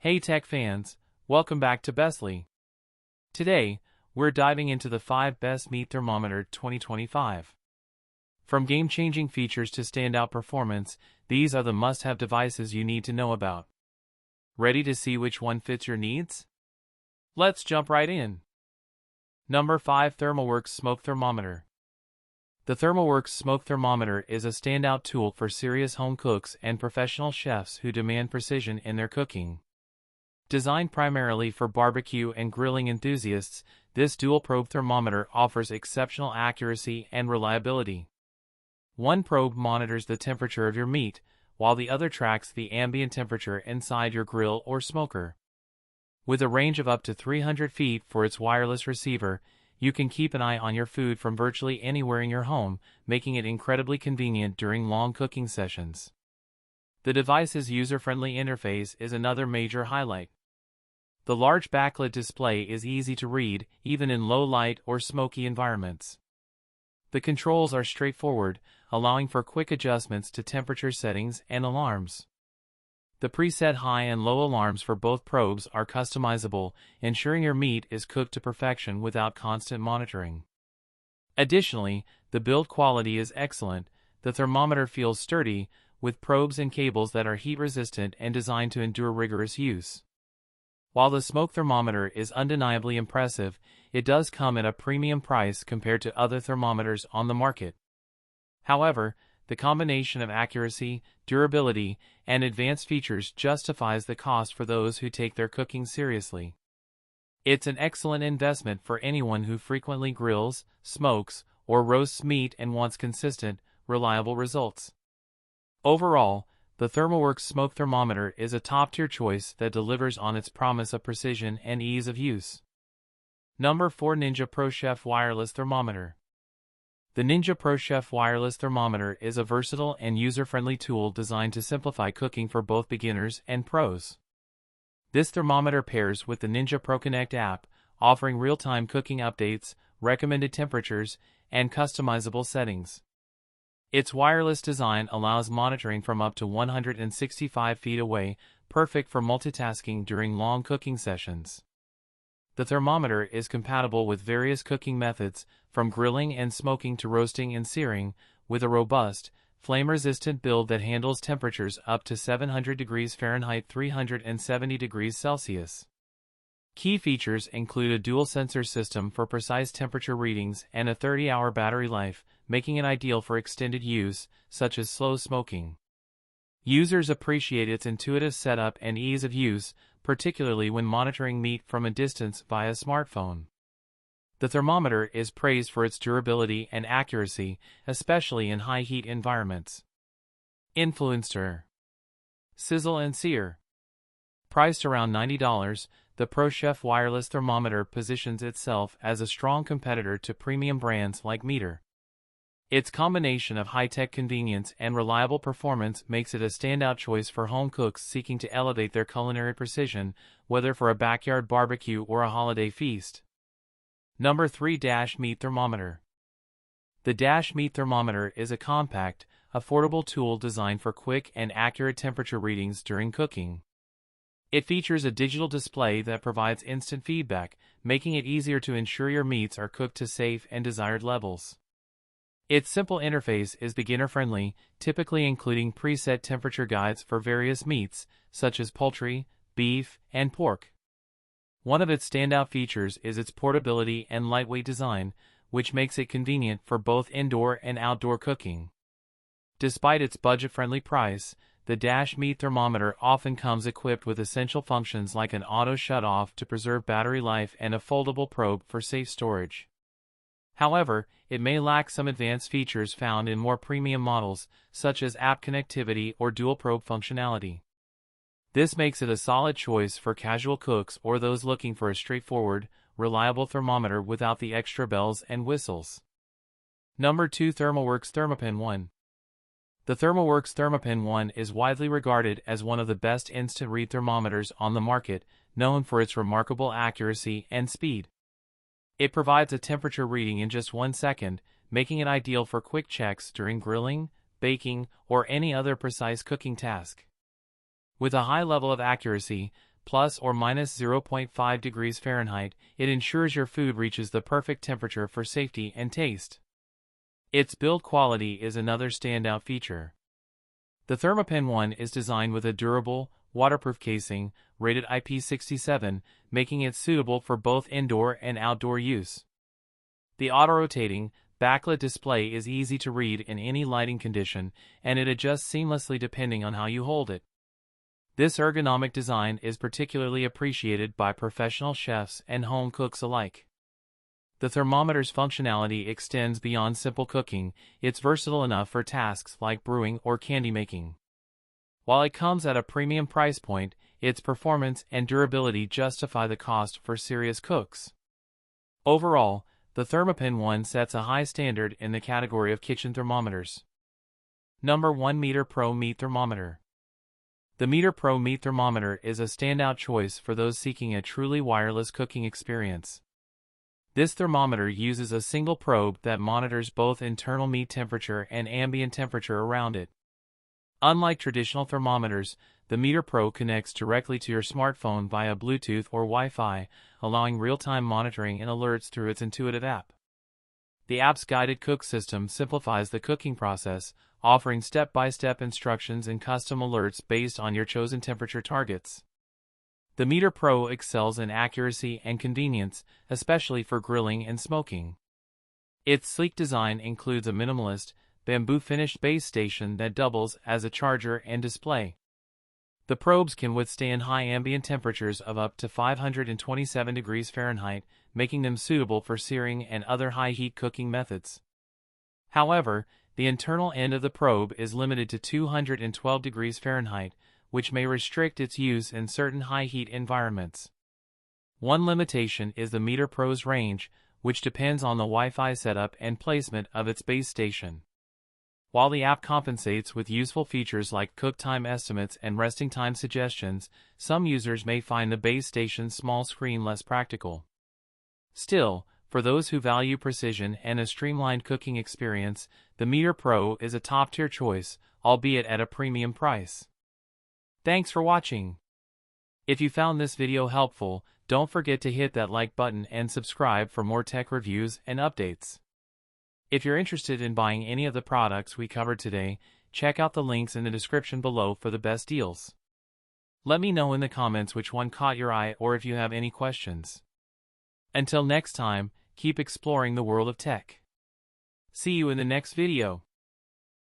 Hey tech fans, welcome back to Bestly. Today, we're diving into the 5 best Meat Thermometer 2025. From game-changing features to standout performance, these are the must-have devices you need to know about. Ready to see which one fits your needs? Let's jump right in. Number 5. ThermoWorks Smoke Thermometer. The ThermoWorks Smoke Thermometer is a standout tool for serious home cooks and professional chefs who demand precision in their cooking. Designed primarily for barbecue and grilling enthusiasts, this dual-probe thermometer offers exceptional accuracy and reliability. One probe monitors the temperature of your meat, while the other tracks the ambient temperature inside your grill or smoker. With a range of up to 300 feet for its wireless receiver, you can keep an eye on your food from virtually anywhere in your home, making it incredibly convenient during long cooking sessions. The device's user-friendly interface is another major highlight. The large backlit display is easy to read, even in low light or smoky environments. The controls are straightforward, allowing for quick adjustments to temperature settings and alarms. The preset high and low alarms for both probes are customizable, ensuring your meat is cooked to perfection without constant monitoring. Additionally, the build quality is excellent. The thermometer feels sturdy, with probes and cables that are heat-resistant and designed to endure rigorous use. While the smoke thermometer is undeniably impressive, it does come at a premium price compared to other thermometers on the market. However, the combination of accuracy, durability, and advanced features justifies the cost for those who take their cooking seriously. It's an excellent investment for anyone who frequently grills, smokes, or roasts meat and wants consistent, reliable results. Overall, the ThermoWorks Smoke Thermometer is a top-tier choice that delivers on its promise of precision and ease of use. Number 4. Ninja ProChef Wireless Thermometer. The Ninja ProChef Wireless Thermometer is a versatile and user-friendly tool designed to simplify cooking for both beginners and pros. This thermometer pairs with the Ninja ProConnect app, offering real-time cooking updates, recommended temperatures, and customizable settings. Its wireless design allows monitoring from up to 165 feet away, perfect for multitasking during long cooking sessions. The thermometer is compatible with various cooking methods, from grilling and smoking to roasting and searing, with a robust, flame-resistant build that handles temperatures up to 700 degrees Fahrenheit 370 degrees Celsius. Key features include a dual-sensor system for precise temperature readings and a 30-hour battery life, making it ideal for extended use, such as slow smoking. Users appreciate its intuitive setup and ease of use, particularly when monitoring meat from a distance via smartphone. The thermometer is praised for its durability and accuracy, especially in high-heat environments. Influencer. Sizzle and Sear. Priced around $90, the ProChef wireless thermometer positions itself as a strong competitor to premium brands like Meater. Its combination of high-tech convenience and reliable performance makes it a standout choice for home cooks seeking to elevate their culinary precision, whether for a backyard barbecue or a holiday feast. Number 3. Meat Thermometer. The Meat Thermometer is a compact, affordable tool designed for quick and accurate temperature readings during cooking. It features a digital display that provides instant feedback, making it easier to ensure your meats are cooked to safe and desired levels. Its simple interface is beginner-friendly, typically including preset temperature guides for various meats, such as poultry, beef, and pork. One of its standout features is its portability and lightweight design, which makes it convenient for both indoor and outdoor cooking. Despite its budget-friendly price, the Meat Thermometer often comes equipped with essential functions like an auto shut-off to preserve battery life and a foldable probe for safe storage. However, it may lack some advanced features found in more premium models, such as app connectivity or dual-probe functionality. This makes it a solid choice for casual cooks or those looking for a straightforward, reliable thermometer without the extra bells and whistles. Number 2. ThermoWorks Thermopen 1. The ThermoWorks Thermopen 1 is widely regarded as one of the best instant read thermometers on the market, known for its remarkable accuracy and speed. It provides a temperature reading in just 1 second, making it ideal for quick checks during grilling, baking, or any other precise cooking task. With a high level of accuracy, plus or minus 0.5 degrees Fahrenheit, it ensures your food reaches the perfect temperature for safety and taste. Its build quality is another standout feature. The Thermopen 1 is designed with a durable, waterproof casing, rated IP67, making it suitable for both indoor and outdoor use. The auto-rotating, backlit display is easy to read in any lighting condition, and it adjusts seamlessly depending on how you hold it. This ergonomic design is particularly appreciated by professional chefs and home cooks alike. The thermometer's functionality extends beyond simple cooking. It's versatile enough for tasks like brewing or candy making. While it comes at a premium price point, its performance and durability justify the cost for serious cooks. Overall, the Thermopen 1 sets a high standard in the category of kitchen thermometers. Number 1. Meat Pro Meat Thermometer. The Meat Pro Meat Thermometer is a standout choice for those seeking a truly wireless cooking experience. This thermometer uses a single probe that monitors both internal meat temperature and ambient temperature around it. Unlike traditional thermometers, the Meat Pro connects directly to your smartphone via Bluetooth or Wi-Fi, allowing real-time monitoring and alerts through its intuitive app. The app's guided cook system simplifies the cooking process, offering step-by-step instructions and custom alerts based on your chosen temperature targets. The Meat Pro excels in accuracy and convenience, especially for grilling and smoking. Its sleek design includes a minimalist, bamboo-finished base station that doubles as a charger and display. The probes can withstand high ambient temperatures of up to 527 degrees Fahrenheit, making them suitable for searing and other high-heat cooking methods. However, the internal end of the probe is limited to 212 degrees Fahrenheit, which may restrict its use in certain high-heat environments. One limitation is the Meat Pro's range, which depends on the Wi-Fi setup and placement of its base station. While the app compensates with useful features like cook time estimates and resting time suggestions, some users may find the base station's small screen less practical. Still, for those who value precision and a streamlined cooking experience, the Meat Pro is a top-tier choice, albeit at a premium price. Thanks for watching. If you found this video helpful, don't forget to hit that like button and subscribe for more tech reviews and updates. If you're interested in buying any of the products we covered today, check out the links in the description below for the best deals. Let me know in the comments which one caught your eye or if you have any questions. Until next time, keep exploring the world of tech. See you in the next video.